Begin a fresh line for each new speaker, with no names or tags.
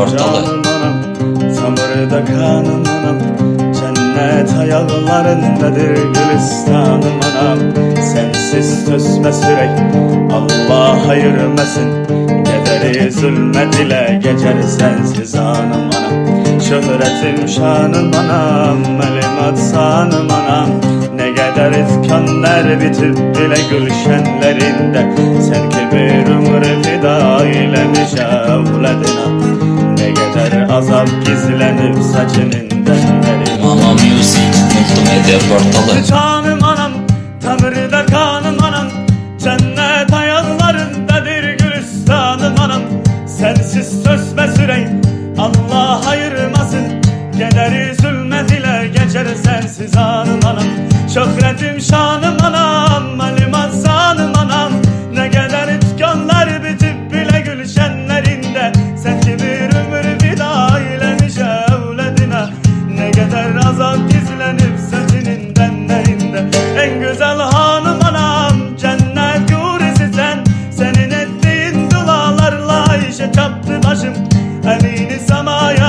portalı.
Canım anam, samırda kanım anam, cennet ayaklarındadır gülistanım anam. Sensiz tüsme sürek, Allah ayırmasın. Kederi zulmet ile geçer sensiz anım anam. Şöhretim şanım anam, elim atsanım anam. Ne kadar ifkanlar bitip bile gülşenlerinde, sen ki bir ömür fida eylemiş evladına. Ne kadar azap gizlenip saçının denleri.
Mama Music Multimedya portalı.
Canım anam, tamirde kanım anam, cennet ayaklarındadır gülistanım anam. Sensiz sözme sürey, Allah ayırmasın. Kederi zulmet ile geçer sensiz anım anam. Şöhretim şanım anam, elim azanım anam. Ne kadar itkanlar bitip bile gülşenlerinde, sen ki bir ömür fida eylemiş evladına. Ne kadar azap gizlenip saçının denlerinde. En güzel hanım anam, cennet yurisi sen. Senin ettiğin dualarla işe çaptı başım, elini samaya